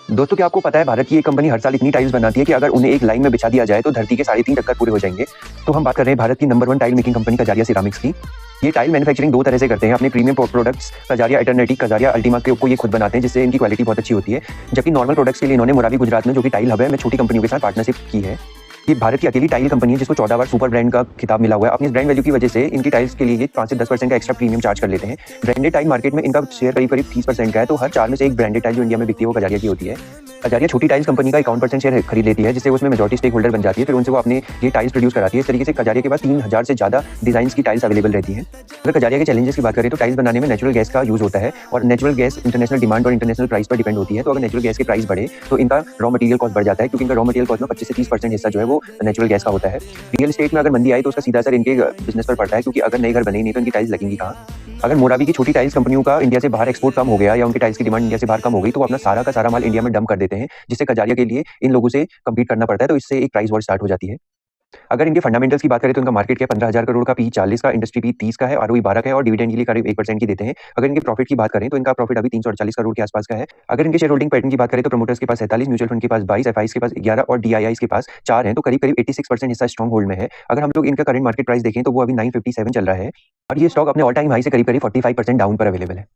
दोस्तों, क्या आपको पता है भारत की एक कंपनी हर साल इतनी टाइल्स बनाती है कि अगर उन्हें एक लाइन में बिछा दिया जाए तो धरती के 3.5 चक्कर पूरे हो जाएंगे। तो हम बात कर रहे हैं भारत की number 1 tile making company Kajaria ceramics की। ये टाइल मैन्युफैक्चरिंग दो तरह से करते हैं। अपने premium products Kajaria eternity, Kajaria Ultima के को ये खुद बनाते हैं, जिससे इनकी क्वालिटी बहुत अच्छी होती है। जबकि नॉर्मल प्रोडक्ट्स के लिए इन्होंने मोरावी गुजरात में, जो कि टाइल हब है, में छोटी कंपनियों के साथ पार्टनरशिप की है। ये भारत की अकेली टाइल कंपनी है जिसको 14 बार सुपर ब्रांड का खिताब मिला हुआ है। अपनी इस ब्रांड वैल्यू की वजह से इनकी टाइल्स के लिए ये 5 से 10% का एक्स्ट्रा प्रीमियम चार्ज कर लेते हैं। ब्रांडेड टाइल मार्केट में इनका शेयर करीब 30% का है। तो हर 4 में से एक ब्रांडेड टाइल जो इंडिया में बिकती है वो कजारिया की होती है। कजारिया छोटी टाइल्स कंपनी का 51% शेयर खरीद लेती है, जिससे उसमें मेजॉरिटी स्टेक होल्डर बन जाती है। फिर उनसे वो अपने ये टाइल्स प्रोड्यूस कराती है। इस तरीके से कजारिया के पास 3000 से ज़्यादा डिजाइन की टाइल्स अवेलेबल रहती हैं। अगर कजारिया के चैलेंजेस की बात करें तो टाइल्स बनाने में नेचुरल गैस का यूज होता है, और नेचुरल गैस इंटरनेशनल डिमांड और इंटरनेशनल प्राइस पर डिपेंड होती है। तो अगर नेचुरल गैस के प्राइस बढ़े तो इनका रॉ मटेरियल कॉस्ट बढ़ जाता है, क्योंकि इनका रॉ मटेरियल कॉस्ट में 25 से 30% हिस्सा जो है वो नेचुरल गैस का होता है। रियल एस्टेट में अगर मंदी आई तो उसका सीधा असर इनके बिजनेस पर पड़ता है, क्योंकि अगर नए घर बने नहीं तो इनकी टाइल्स लगेंगी कहाँ। अगर मोरावी की छोटी टाइल्स कंपनियों का इंडिया से बाहर एक्सपोर्ट कम हो गया या उनकी टाइल्स की डिमांड इंडिया से बाहर कम हो गई तो वो अपना सारा का सारा माल इंडिया में डंप कर देते हैं, जिससे कजारिया के लिए इन लोगों से कम्पीट करना पड़ता है। तो इससे एक प्राइस वॉर स्टार्ट हो जाती है। अगर इनके फंडामेंटल्स की बात करें तो इनका मार्केट कैप 15,000 करोड़ का, पी 40 का, इंडस्ट्री पी 30 का है, आरओई 12 का है, और डिविडेंड यील्ड करीब 1% की देते हैं। अगर इनके प्रॉफिट की बात करें तो इनका प्रॉफिट अभी 348 करोड़ के आसपास का है। अगर इनके शेयर होल्डिंग पैटर्न की बात करें तो प्रमोटर्स के पास 47, म्यूचुअल फंड के पास 22, एफआईज के पास 11 और डीआईआईज के पास 4 हैं। तो करीब 86% हिस्सा स्ट्रॉन्ग होल्ड में है। अगर हम लोग इनका करंट मार्केट प्राइस देखें तो वो अभी 957 चल रहा है, और ये स्टॉक अपने ऑल टाइम हाई से करीब 45% डाउन पर अवेलेबल है।